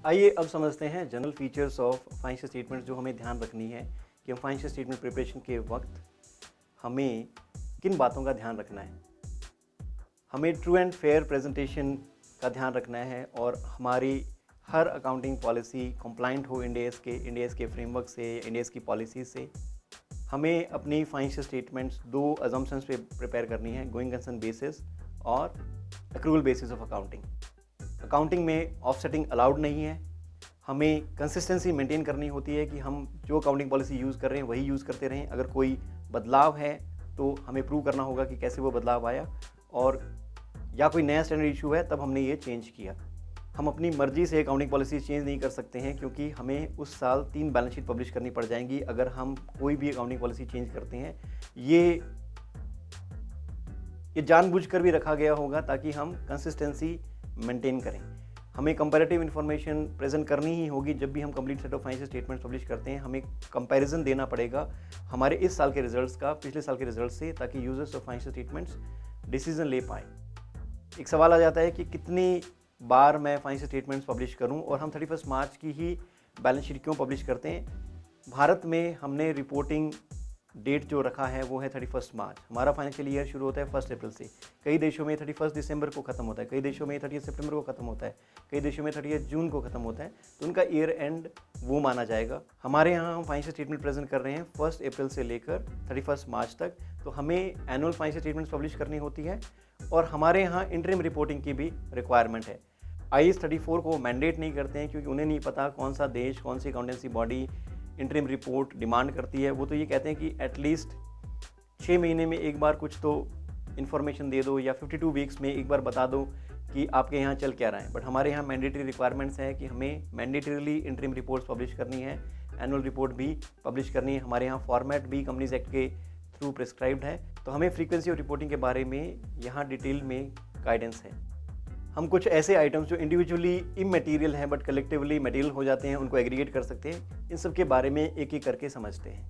आइए अब समझते हैं general features of financial statement जो हमें ध्यान रखनी है कि हम फाइनेंशियल स्टेटमेंट प्रिपरेशन के वक्त हमें किन बातों का ध्यान रखना है। हमें ट्रू एंड फेयर प्रेजेंटेशन का ध्यान रखना है और हमारी हर अकाउंटिंग पॉलिसी कंप्लाइंट हो इंडियाज़ के फ्रेमवर्क से, इंडियाज़ की पॉलिसी से। हमें अपनी फाइनेंशियल स्टेटमेंट्स दो अजम्पशंस पे प्रिपेयर करनी है, गोइंग कंसर्न बेसिस और accrual basis of accounting. Accounting में ऑफसेटिंग अलाउड नहीं है। हमें कंसिस्टेंसी मेंटेन करनी होती है कि हम जो अकाउंटिंग पॉलिसी यूज़ कर रहे हैं वही यूज़ करते रहें। अगर कोई बदलाव है तो हमें प्रूव करना होगा कि कैसे वो बदलाव आया, और या कोई नया स्टैंडर्ड इशू है तब हमने ये चेंज किया। हम अपनी मर्जी से अकाउंटिंग पॉलिसी चेंज नहीं कर सकते हैं, क्योंकि हमें उस साल 3 बैलेंस शीट पब्लिश करनी पड़ जाएंगी अगर हम कोई भी अकाउंटिंग पॉलिसी चेंज करते हैं। ये जानबूझकर भी रखा गया होगा ताकि हम कंसिस्टेंसी मेंटेन करें। हमें कंपैरेटिव इन्फॉर्मेशन प्रेजेंट करनी ही होगी जब भी हम complete set of financial statements publish करते हैं। हमें कंपैरिजन देना पड़ेगा हमारे इस साल के रिजल्ट्स का पिछले साल के रिजल्ट्स से, ताकि users of financial statements decision ले पाएँ। एक सवाल आ जाता है कि कितनी बार मैं फाइनेंशियल स्टेटमेंट्स पब्लिश करूं, और हम 31 मार्च की ही बैलेंस शीट क्यों पब्लिश करते हैं। भारत में हमने रिपोर्टिंग डेट जो रखा है वो है 31 मार्च। हमारा फाइनेंशियल ईयर शुरू होता है 1 अप्रैल से। कई देशों में 31 दिसंबर को ख़त्म होता है, कई देशों में 30 सितंबर को ख़त्म होता है, कई देशों में 30 जून को ख़त्म होता है, तो उनका ईयर एंड वो माना जाएगा। हमारे यहाँ हम फाइनेंशियल स्टेटमेंट प्रेजेंट कर रहे हैं 1 अप्रैल से लेकर 31 मार्च तक, तो हमें एनुअल फाइनेंशियल स्टेटमेंट्स पब्लिश करनी होती है, और हमारे यहाँ इंटरिम रिपोर्टिंग की भी रिक्वायरमेंट है। IAS 34 को मैंडेट नहीं करते हैं, क्योंकि उन्हें नहीं पता कौन सा देश, कौन सी accountancy body interim report demand करती है। वो तो ये कहते हैं कि एटलीस्ट 6 महीने में एक बार कुछ तो इन्फॉर्मेशन दे दो, या 52 वीक्स में एक बार बता दो कि आपके यहाँ चल क्या रहा है। बट हमारे यहाँ मैंडेटरी रिक्वायरमेंट्स है कि हमें मैंडेटरीली इंटरिम रिपोर्ट्स पब्लिश करनी है, एनुअल रिपोर्ट भी पब्लिश करनी है। हमारे यहाँ फॉर्मेट भी कंपनीज एक्ट के थ्रू प्रिस्क्राइब्ड है, तो हमें फ्रीक्वेंसी ऑफ रिपोर्टिंग के बारे में यहाँ डिटेल में गाइडेंस है। हम कुछ ऐसे आइटम्स जो इंडिविजुअली इमैटेरियल हैं बट कलेक्टिवली मटेरियल हो जाते हैं, उनको एग्रीगेट कर सकते हैं। इन सब के बारे में एक एक करके समझते हैं।